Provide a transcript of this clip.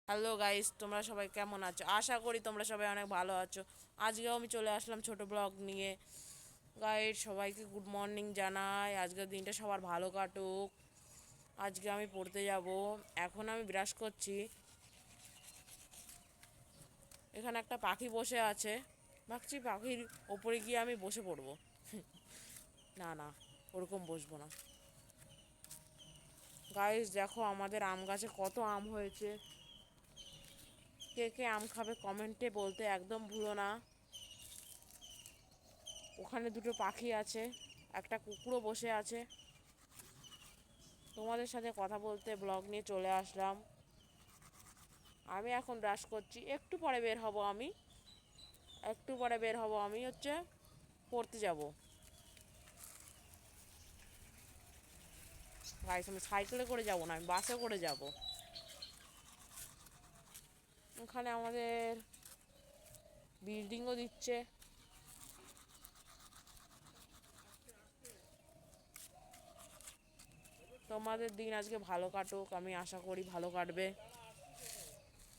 Hello guys, তোমরা সবাই কেমন আছো? আশা করি তোমরা সবাই অনেক ভালো আছো। আজকেও আমি চলে আসলাম ছোট ব্লগ নিয়ে। গাইস, সবাইকে গুড মর্নিং জানাই। আজকের দিনটা সবার ভালো কাটুক। আজকে আমি পড়তে যাব। এখন আমি ব্রাশ করছি। এখানে একটা পাখি বসে আছে। ভাবছি পাখির ওপরে গিয়ে আমি বসে পড়বো। না না, ওরকম বসবো না। গাইস দেখো, আমাদের আম গাছে কত আম হয়েছে। কে কে আম খাবে কমেন্টে বলতে একদম ভুলো না। ওখানে দুটো পাখি আছে, একটা কুকুরও বসে আছে। তোমাদের সাথে কথা বলতে ব্লগ নিয়ে চলে আসলাম। আমি এখন ব্রাশ করছি, একটু পরে বের হব আমি। একটু পরে বের হব আমি হচ্ছে পড়তে যাব। গাইস, আমি সাইকেলে করে যাব না, আমি বাসে করে যাব। ওখানে আমাদের বিল্ডিংও দিচ্ছে। তোমাদের দিন আজকে ভালো কাটুক, আমি আশা করি ভালো কাটবে।